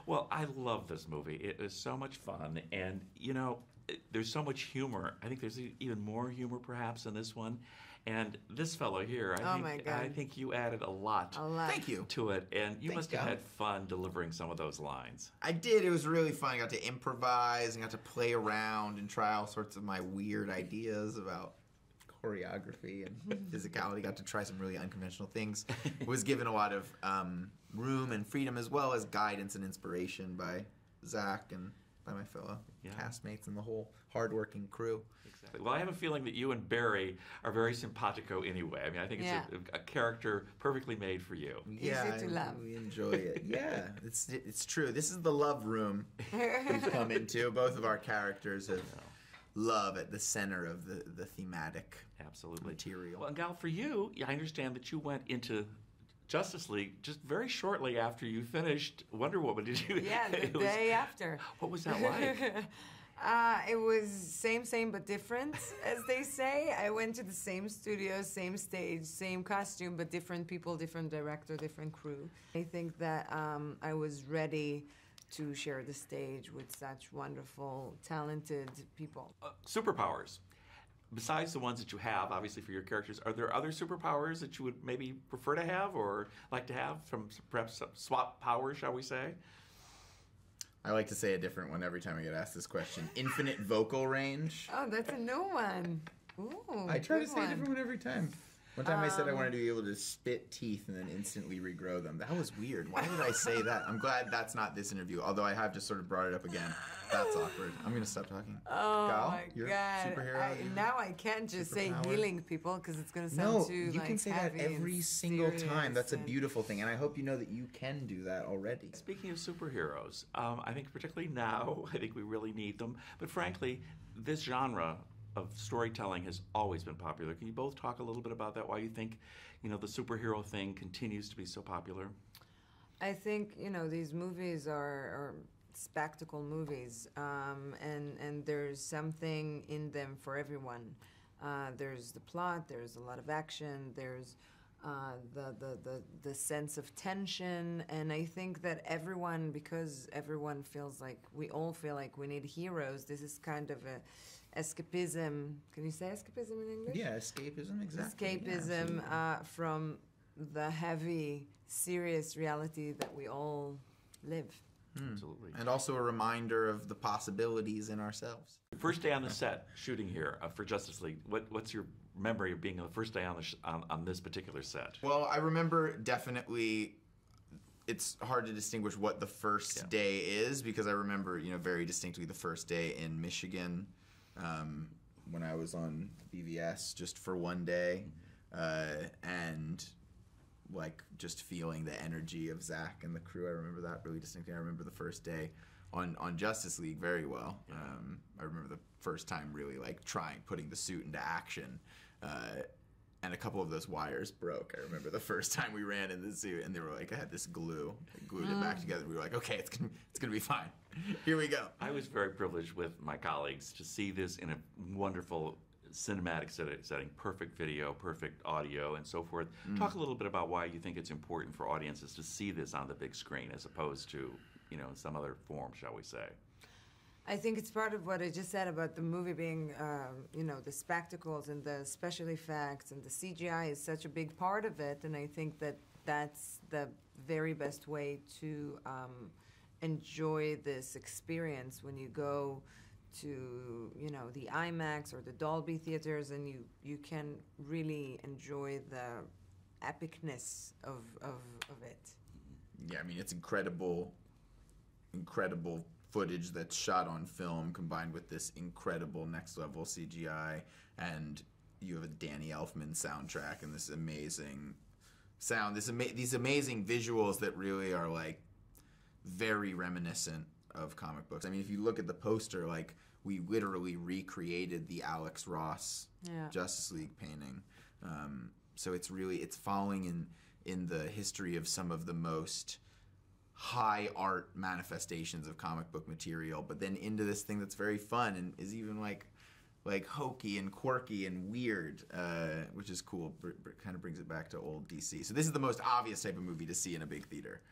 Well, I love this movie. It is so much fun, and there's so much humor. I think there's even more humor, perhaps, in this one. And this fellow here, I think you added a lot. Thank you. To it, and you must have Gal. had fun delivering some of those lines. I did. It was really fun. I got to improvise and got to play around and try all sorts of my weird ideas about choreography and physicality. Got to try some really unconventional things. Was given a lot of room and freedom, as well as guidance and inspiration by Zach and by my fellow castmates and the whole hardworking crew. Exactly. Well, I have a feeling that you and Barry are very simpatico anyway. I mean, I think it's a character perfectly made for you. Yeah, easy to love. We enjoy it. Yeah, it's true. This is the love room we've come into. Both of our characters have love at the center of the thematic material. Well, and Gal, for you, I understand that you went into Justice League just very shortly after you finished Wonder Woman. Did you? Yeah, the day after. What was that like? It was same but different, as they say. I went to the same studio, same stage, same costume, but different people, different director, different crew. I think that I was ready to share the stage with such wonderful, talented people. Superpowers. Besides the ones that you have, obviously, for your characters, are there other superpowers that you would maybe prefer to have or like to have from perhaps swap powers, shall we say? I like to say a different one every time I get asked this question. Infinite vocal range. Oh, that's a new one. Ooh, I try to say a one. different one every time. One time I said I wanted to be able to spit teeth and then instantly regrow them. That was weird. Why did I say that? I'm glad that's not this interview, although I have just sort of brought it up again. That's awkward. I'm going to stop talking. Oh, Gal, my you're God. Superhero? Now I can't just say superpower? healing people because it's going to sound too, you can say that heavy every and single time. serious That's a and- beautiful thing, and I hope you know that you can do that already. Speaking of superheroes, I think particularly now, I think we really need them. But frankly, this genre of storytelling has always been popular. Can you both talk a little bit about that? Why you think, the superhero thing continues to be so popular? I think, these movies are spectacle movies, and there's something in them for everyone. There's the plot, there's a lot of action, there's the sense of tension, and I think that everyone, because everyone feels like, we all feel like we need heroes, this is kind of a escapism. Can you say escapism in English? Yeah, escapism, exactly. Escapism Yeah, from the heavy, serious reality that we all live. Absolutely. and also a reminder of the possibilities in ourselves. First day on the set, shooting here for Justice League. What's your memory of being the first day on on this particular set? Well, I remember definitely. It's hard to distinguish what the first day is because I remember, very distinctly the first day in Michigan when I was on BVS just for one day, and just feeling the energy of Zach and the crew. I remember that really distinctly. I remember the first day on Justice League very well. I remember the first time really putting the suit into action. And a couple of those wires broke. I remember the first time we ran in the suit, and they were I had this glue. They glued it back together. We were like, okay, it's gonna be fine. Here we go. I was very privileged with my colleagues to see this in a wonderful cinematic setting, perfect video, perfect audio, and so forth. Talk a little bit about why you think it's important for audiences to see this on the big screen as opposed to, some other form, shall we say. I think it's part of what I just said about the movie being, the spectacles and the special effects and the CGI is such a big part of it, and I think that that's the very best way to enjoy this experience when you go to, the IMAX or the Dolby theaters, and you can really enjoy the epicness of it. Yeah, I mean, it's incredible footage that's shot on film combined with this incredible next level CGI, and you have a Danny Elfman soundtrack and this amazing sound, these amazing visuals that really are very reminiscent of comic books. I mean, if you look at the poster, we literally recreated the Alex Ross Justice League painting. So it's following in the history of some of the most high art manifestations of comic book material, but then into this thing that's very fun and is even hokey and quirky and weird, which is cool. Kind of brings it back to old DC. So this is the most obvious type of movie to see in a big theater.